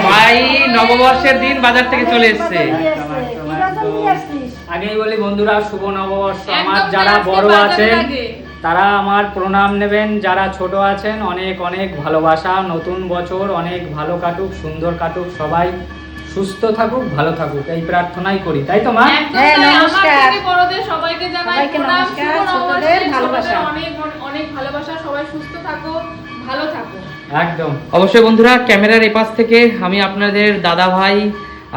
ভাই নববর্ষের দিন বাজার থেকে চলে এসেছে। আগেই বলি বন্ধুরা, শুভ নববর্ষ। আমার যারা বড় আছেন তারা আমার প্রণাম নেবেন, যারা ছোট আছেন অনেক অনেক ভালোবাসা। নতুন বছর অনেক ভালো কাটুক, সুন্দর কাটুক, সবাই সুস্থ থাকুক, ভালো থাকুক, এই প্রার্থনাই করি, তাই তো মা? হ্যাঁ, নমস্কার। বড়দের সবাইকে জানাই নমস্কার, ছোটদের ভালোবাসা। অনেক অনেক ভালোবাসা। সবাই সুস্থ থাকো, ভালো থাকো। একদম। অবশ্যই বন্ধুরা, ক্যামেরার এপাশ থেকে আমি আপনাদের দাদা ভাই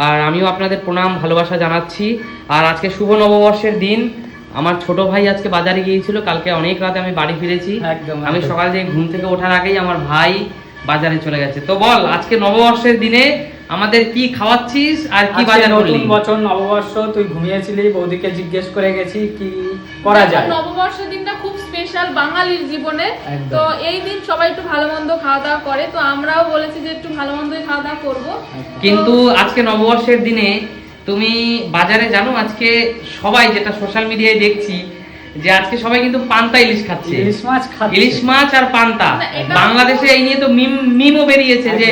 আর আমিও আপনাদের প্রণাম ভালোবাসা জানাচ্ছি। আর আজকে শুভ নববর্ষের দিন। আমার ছোট ভাই আজকে বাজারে গিয়েছিল, কালকে অনেক রাতে আমি বাড়ি ফিরেছি। একদম। আমি সকাল থেকে ঘুম থেকে ওঠার আগেই আমার ভাই বাজারে চলে গেছে। তো বল, আজকে নববর্ষের দিনে আমাদের কি খাওয়াচ্ছিস আর কি বাজার করলি? নতুন বছর নববর্ষ, তুই ঘুমিয়েছিলি, বৌদিকে জিজ্ঞেস করে গেছি কি করা যায়। নববর্ষের দিনটা খুব স্পেশাল বাঙালির জীবনে। একদম। তো এই দিন সবাই একটু ভালো মন্দ খাওয়া দাওয়া করে, তো আমরাও বলেছি যে একটু ভালো মন্দই খাওয়া দাওয়া করবো। কিন্তু আজকে নববর্ষের দিনে তুমি বাজারে জানো, আজকে সবাই যেটা সোশ্যাল মিডিয়ায় দেখছি যে আজকে সবাই কিন্তু পান্তা ইলিশ খাচ্ছে। ইলিশ মাছ খাচ্ছে। ইলিশ মাছ আর পান্তা। বাংলাদেশে এই নিয়ে তো মিমও বেরিয়েছে যে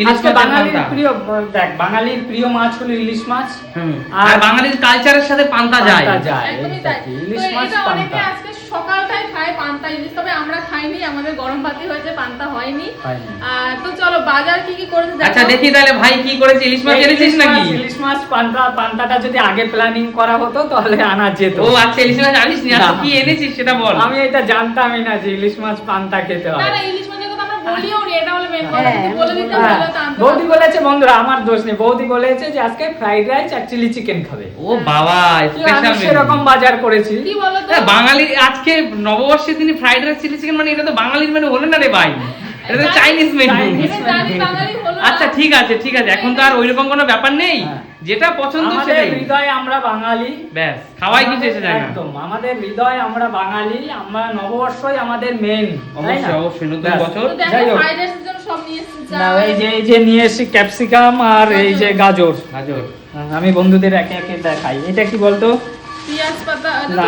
ইলিশ মাছ আর বাঙালির পান্তা। প্রিয়, দেখ বাঙালির প্রিয় মাছ হলো ইলিশ মাছ। আর বাঙালির কালচারের সাথে পান্তা যায়। একদমই তাই। ইলিশ তো মাছ এটা অনেকে পান্তা। আজকে সকালটাই খায় পান্তা ইলিশ, তবে আমরা খাইনি, আমাদের গরম ভাতই হয়েছে, পান্তা হয়নি। তো চলো বাজার কি কি করেছে দেখো। আচ্ছা দেখি তাহলে ভাই কি করেছে। ইলিশ মাছ এনেছিস নাকি? ইলিশ মাছ পান্তাটা যদি আগে প্ল্যানিং করা হতো তাহলে আনা যেত। ও আচ্ছা, ইলিশ মাছ আনিস নি? আচ্ছা কি এনেছিস সেটা বল। আমি এটা জানতামই না যে ইলিশ মাছ পান্তা খেতে না হয়। না, ইলিশ মাছের কথা আমরা বলিও নি, এটা হলো মেন কথা। যদি বলে দিতে ভালো হতো। বৌদি বলেছে, বন্ধুরা আমার দোষ নেই, বৌদি বলেছে যে আজকে ফ্রাইড রাইস আর চিলি চিকেন খাবে। ও বাবা, স্পেশাল সেরকম বাজার করেছি। কি বলো তো, বাঙালি আজকে নববর্ষের দিনে ফ্রাইড রাইস চিলি চিকেন, মানে এটা তো বাঙালির মেনু হলো না রে ভাই, এটা তো চাইনিজ মেনু। জানি বাঙালি হলো। আচ্ছা ঠিক আছে ঠিক আছে, এখন তো আর ওইরকম কোনো ব্যাপার নেই, যেটা পছন্দ আমাদের সেটাই। হৃদয়ে আমরা বাঙালি, ব্যাস খাওয়াই কিছু এসে যায় না। একদম আমাদের হৃদয়ে আমরা বাঙালি, আমরা নববর্ষই আমাদের মেন। অবশ্যই অবশ্যই, নতুন বছর। তো দেখো যাই হোক। ফ্রাইড রাইসের জন্য সব নিয়ে এসেছি। না, এই যে নিয়ে এসেছি ক্যাপসিকাম আর এই যে গাজর। গাজর আমি বন্ধুদের একে একে দেখাই। এটা কি বলতো? পেঁয়াজ পাতা। না,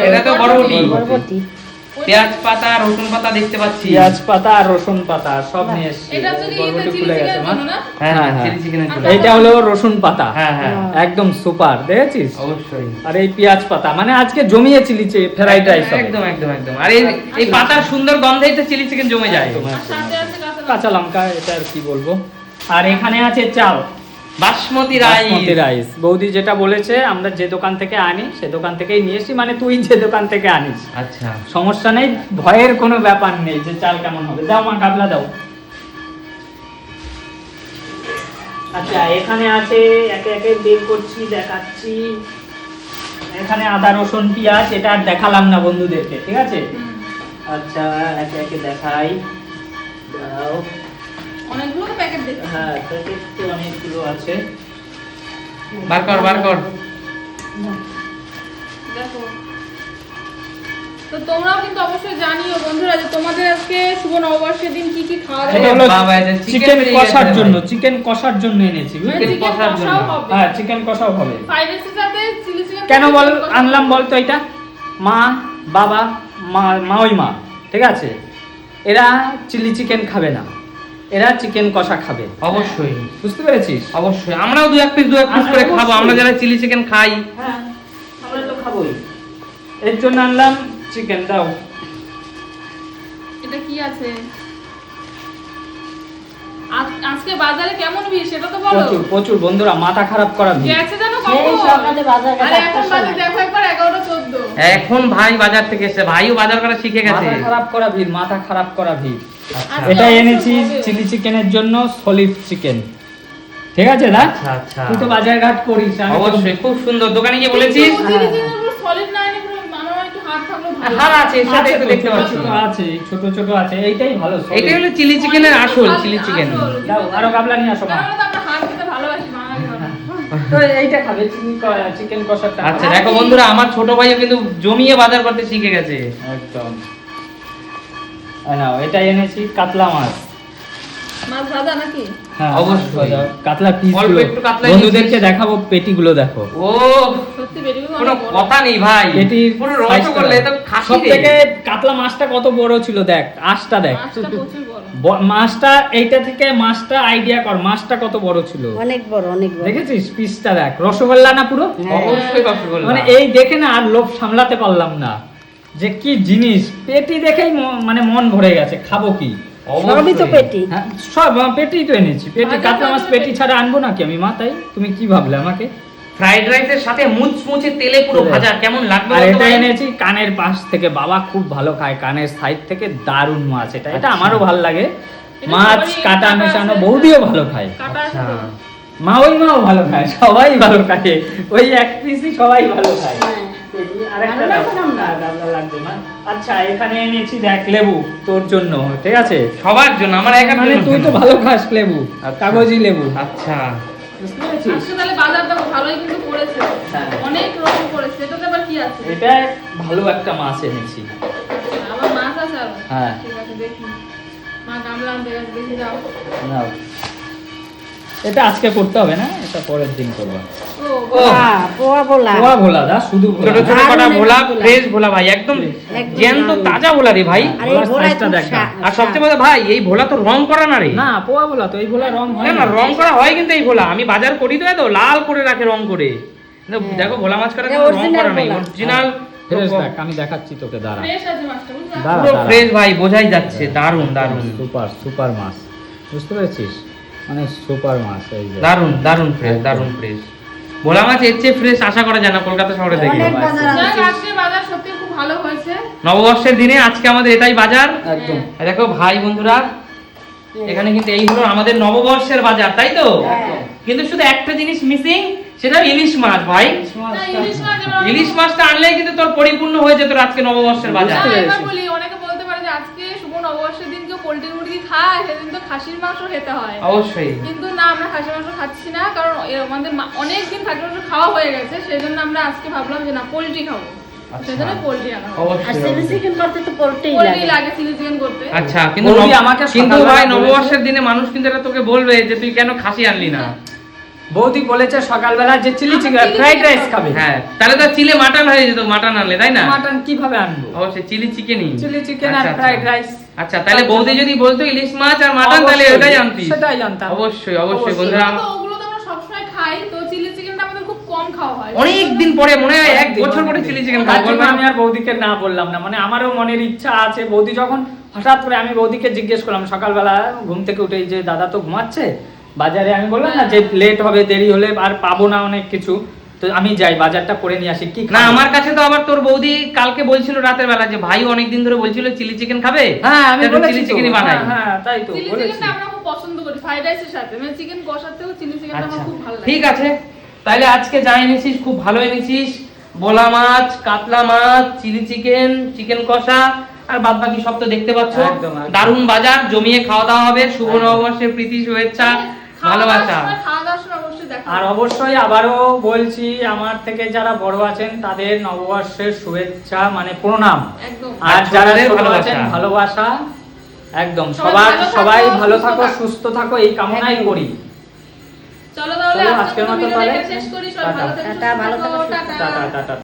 এটা তো বরবটি। বরবটি। পেঁয়াজ পাতা, রসুন পাতা দেখতে পাচ্ছি। পেঁয়াজ পাতা আর রসুন পাতা সব নিয়ে এসেছি। এটা হচ্ছে কি বরবটি চিলি খুলে গেছে চিকেনের মা। জন্য না? হ্যাঁ হ্যাঁ, হ্যাঁ, চিলি চিকেনের জন্য। এইটা হলো রসুন পাতা। হ্যাঁ হ্যাঁ একদম সুপার, দেখেছিস? অবশ্যই। আর এই পেঁয়াজ পাতা, মানে আজকে জমিয়ে চিলিছে ফ্রাইড রাইস। একদম একদম একদম। আর এই পাতার সুন্দর গন্ধেই তো চিলি চিকেন জমে যায়। একদম, আর একদম। সাথে আছে কাঁচা লঙ্কা। কাঁচা লঙ্কা, এটা আর কি বলবো। আর এখানে আছে চাল, বাসমতি বাসমতি রাইস। রাইস। বৌদি যেটা বলেছে আমরা যে দোকান থেকে আনি সে দোকান থেকেই নিয়ে এসি, মানে তুই যে দোকান থেকে আনিস। আচ্ছা সমস্যা নেই, ভয়ের কোনো ব্যাপার নেই যে চাল কেমন হবে। দাও মা, গাবলা দাও। আচ্ছা এখানে আছে, একে একে বের করছি, দেখাচ্ছি। এখানে আদা রসুন পেঁয়াজ, এটা আর দেখালাম না বন্ধুদেরকে, ঠিক আছে? আচ্ছা একে একে দেখাই। দাও। অনেকগুলো প্যাকেট দেখি। হ্যাঁ, প্যাকেট তো অনেকগুলো আছে। বার কর বার কর। দেখো, তো তোমরাও কিন্তু অবশ্যই জানিও বন্ধুরা যে তোমাদের আজকে শুভ নববর্ষের দিন কি কি খাওয়া এটা দাওয়া। হলো বাবা, এটা চিকেন বেরিয়ে কষার গেছে জন্য, ভাই। চিকেন কষার জন্য এনেছি, বুঝলি? চিকেন চিকেন কষার জন্য। কষাও হবে। হ্যাঁ, চিকেন কষাও হবে। ফ্রাইড রাইসের সাথে চিলি চিকেন। কেন বল আনলাম বলতো এটা? মা, বাবা, ওই মা, ঠিক আছে? এরা চিলি চিকেন খাবে না, এরা চিকেন কষা খাবে। অবশ্যই বুঝতে পেরেছিস? অবশ্যই, আমরাও দু এক পিস করে খাবো। আমরা যারা চিলি চিকেন খাই, হ্যাঁ, আমরা তো খাবোই। এর জন্য আনলাম চিকেন। দাও। এটা কি আছে? আজকে বাজারে কেমন ভিড় সেটা তো বলো। প্রচুর প্রচুর বন্ধুরা, মাথা খারাপ করা ভিড়। গেছে জানো সেই কখন? সকালে বাজার আর গেছে এখন 8টার বাজে সময়। দেখো একবার 11:14। এখন ভাই বাজার থেকে এসে, ভাইও বাজার করা শিখে গেছে। মাথা খারাপ করা ভিড়, মাথা খারাপ করা ভিড়। আচ্ছা এটা এনেছি চিলি চিকেনের জন্য সলিড চিকেন, ঠিক আছে না? আচ্ছা আচ্ছা, তুই তো বাজার ঘাট করিস। আমি তো- অবশ্যই খুব সুন্দর। দোকানে গিয়ে বলেছিস? চিলি চিকেন পুরো সলিড না এনে পুরো মানবা একটু হাত থাকলো ভালো। হার আছে, এর সাথে একটু দেখতে পাচ্ছি। ছোট আছে, ছোট ছোট আছে, এইটাই ভালো। solid। এটাই হলো চিলি চিকেনের আসল চিলি চিকেন। দাও, আরো গাবলা নিয়ে আসো মা। আমরা তো আমরা হাত খেতে ভালোবাসি বাঙালি মানুষ। তো এইটা খাবে, চিকেন কষাটা। আচ্ছা দেখো বন্ধুরা, আমার ছোট ভাইও কিন্তু জমিয়ে বাজার করতে শিখে গেছে। একদম। নাও, এটা এনেছি কাতলা মাছ। মাছ ভাজা নাকি? হ্যাঁ অবশ্যই। কাতলা পিস অল্প গুলো একটু কাতলা বন্ধুদেরকে নিয়েছিস? দেখাবো, পেটিগুলো দেখো। ও সত্যি বেরিয়ে কোনো কথা নেই ভাই, পেটির পুরো রসগোল্লা, এটা খাসি রে। সবথেকে কাতলা মাছটা কত বড় ছিল দেখ, আঁশটা দেখ। মাছটা প্রচুর বড়। মাছটা এইটা থেকে মাছটা আইডিয়া কর, মাছটা কত বড় ছিল, অনেক বড় অনেক বড়। দেখেছিস পিসটা দেখ, রসগোল্লা না পুরো, হ্যাঁ। অবশ্যই রসগোল্লা। মানে এই দেখে না আর লোভ সামলাতে পারলাম না, যে কি জিনিস, পেটি দেখেই মানে মন ভরে গেছে, খাবো কি। সবই তো পেটি। হ্যাঁ, সব পেটি তো এনেছি, পেটি বাজার কাতলা মাছ থেকে পেটি ছাড়া আনবো নাকি আমি মা, তাই তুমি কি ভাবলে আমাকে? ফ্রাইড রাইসের সাথে মুচমুচে তেলে পুরো ভাজা, কেমন লাগবে আর বলতো এটা ভাই? এনেছি কানের পাশ থেকে, বাবা খুব ভালো খায় কানের সাইড থেকে, দারুণ মাছ এটা, এটা আমারও ভালো লাগে, এটা মাছ সবারই কাটা কাটা মেশানো, আছে। বৌদিও ভালো খায়, কাটা আছে আচ্ছা। তো? মা ওই মাও ভালো খায়, সবাই ভালো খায়, ওই এক পিসই সবাই ভালো খায়। হ্যাঁ। আরেকটা ভালো লাগবে না? না, দাদা লাগবে না। আচ্ছা এখানে এনেছি দেখ লেবু তোর জন্য, ঠিক আছে? সবার জন্য, আমার একার মানে জন্য তুই তো কেন? ভালো খাস লেবু, আচ্ছা। কাগজি লেবু, আচ্ছা, বুঝতে পেরেছিস? আজকে তাহলে বাজারটা ভালোই কিন্তু করেছে, হ্যাঁ। অনেক রকম করেছে। এটাতে আবার কি আছে? এটা ভালো একটা মাছ এনেছি। আবার মাছ আছে আরো? হ্যাঁ। ঠিক আছে, দেখি। মা গামলা আনতে গেছে, দেখি যাও। নাও। এটা আজকে করতে হবে না, এটা পরের দিন করবো। ও, পোয়া বলা। পোয়া ভোলা দা, শুধু ভোলা। ছোট ছোট দারুণ কটা একটা ভোলা, ভোলা। ফ্রেশ ভোলা ভাই, একদম একদম জ্যান্ত দারুণ। তাজা ভোলা রে ভাই। আর এই ভোলার ভোলায় সাইজটা খুব দেখ না। আর সবচেয়ে বড় ভাই, এই ভোলা তো রং করা না রে। না পোয়া ভোলা তো, এই ভোলা রং হয় না না। না, রং করা হয় কিন্তু এই ভোলা, আমি বাজার করি তো, এত লাল করে রাখে রং করে। কিন্তু হ্যাঁ। দেখো ভোলা মাছ কাটা এটা কিন্তু রং original করা নাই, ভোলা। অরিজিনাল ফ্রেশ দেখ, আমি দেখাচ্ছি তোকে, দাঁড়া। ফ্রেশ আছে মাছটা, বুঝলা? দাঁড়া, পুরো দাঁড়া। ফ্রেশ ভাই, বোঝাই যাচ্ছে, দারুন দারুন সুপার সুপার মাছ, বুঝতে পেরেছিস? মানে সুপার মাছ, এই যে দারুন দারুন ফ্রেশ, দারুন ফ্রেশ। ভোলা মাছ এর চেয়ে ফ্রেশ আশা করা যায় না কলকাতা শহরে থেকে। অনেক বাজার যাক, আছে। আজকের বাজার সত্যি খুব ভালো হয়েছে। নববর্ষের দিনে আজকে আমাদের এটাই বাজার। একদম। এই দেখো ভাই বন্ধুরা, এখানে কিন্তু এই হলো আমাদের নববর্ষের বাজার, তাই তো? হ্যাঁ। কিন্তু শুধু একটা জিনিস মিসিং, সেটা ইলিশ মাছ ভাই। না, ইলিশ মাছ এবার ইলিশ মাছটা আনলে কিন্তু তোর পরিপূর্ণ হয়ে যেত আজকে নববর্ষের বাজার। না, বুঝতে এবার পেরেছি। বলি, অনেকে বলতে পারে যে আজকে শুভ নববর্ষের দিন কেউ পোল্ট্রি মুরগি খায়, সেদিন তো খাসির মাংস খেতে হয়। অবশ্যই। কিন্তু না, আমরা খাসির মাংস খাচ্ছি না, কারণ আমাদের অনেকদিন খাসির মাংস খাওয়া হয়ে গেছে, সেই জন্য আমরা আজকে ভাবলাম যে না, পোল্ট্রি খাবো, আচ্ছা। সেই জন্য পোল্ট্রি আনা হলো। আর অবশ্যই চিলি অবশ্যই। চিকেন করতে তো পোল্ট্রি পোল্ট্রি লাগে। লাগে চিলি চিকেন করতে। আচ্ছা, কিন্তু বৌদি আমাকে কিন্তু সকালবেলা ভাই বলেছে- নববর্ষের দিনে মানুষ কিন্তু এটা তোকে বলবে যে তুই কেন খাসি আনলি না। বৌদি বলেছে সকালবেলা যে চিলি আমি chicken chili fried chicken rice খাবো। খাবে। হ্যাঁ, তাহলে তো চিলে মাটন হয়ে যেত, মাটন আনলে, তাই না? মাটন কিভাবে আনবো? অবশ্যই চিলি চিকেনই। চিলি চিকেন আর ফ্রাইড রাইস। আচ্ছা, তাহলে বৌদি যদি বলতো ইলিশ মাছ আর মাটন, তাহলে অবশ্যই, ওটাই আনতি। সেটাই জানতাম। অবশ্যই অবশ্যই অবশ্যই। বন্ধুরা, তো ওগুলো তো আমরা সবসময় খাই, তো চিলি চিকেনটা আমাদের খুব কম খাওয়া হয়। অনেক দিন পরে, মনে হয় এক অনেকদিন, বছর পরে অনেকদিন। চিলি চিকেন তার খাবো। জন্য আমি আর বৌদিকে না বললাম না, মানে আমারও মনের ইচ্ছা আছে। বৌদি যখন হঠাৎ করে, আমি বৌদিকে জিজ্ঞেস করলাম সকালবেলা ঘুম থেকে উঠে, যে দাদা তো ঘুমাচ্ছে বাজারে, আমি বললাম না যে লেট হবে, দেরি হলে আর পাবো না অনেক কিছু, তো আমি যাই বাজারটা করে নিয়ে আসি। কি না, খাবো? আমার কাছে তো আবার তোর বৌদি কালকে বলছিল রাতের বেলা যে ভাই অনেকদিন ধরে বলছিল চিলি চিকেন খাবে। হ্যাঁ আমি বলেছি চিলি তো। চিকেনই বানাই। হ্যাঁ তাই তো চিলি বলেছি। চিকেনটা আমরা খুব পছন্দ করি ফ্রাইড রাইসের সাথে, মানে চিকেন কষার থেকেও চিলি চিকেনটা আচ্ছা, আমার খুব ভালো লাগে। ঠিক আছে, তাইলে আজকে যা এনেছিস খুব ভালো এনেছিস। বোলা মাছ, কাতলা মাছ, চিলি চিকেন, চিকেন কষা, আর বাদ বাকি সব তো দেখতে পাচ্ছ। একদম, একদম। দারুণ বাজার, জমিয়ে খাওয়া দাওয়া হবে। শুভ নববর্ষের প্রীতি শুভেচ্ছা ভালোবাসা। খাওয়া দাওয়ার সময় অবশ্যই দেখা আর হবে। অবশ্যই আবারও বলছি, আমার থেকে যারা বড় আছেন তাদের নববর্ষের শুভেচ্ছা, মানে প্রণাম। একদম। আর আর যারা ছোটদের ছোট ভালোবাসা। আছেন ভালোবাসা। একদম সবাই সবাই ভালো সবাই থাকো, ভালো থাকো, সুস্থ সুস্থ থাকো, এই কামনাই একদম। করি। চলো তাহলে চলো, আজকের আজকের মতো মতো ভিডিওটা তাহলে এখানে শেষ করি। সবাই টাটা। ভালো থেকো, টাটা, ভালো সুস্থ থাকো, থাকো, টাটা। Tata tata.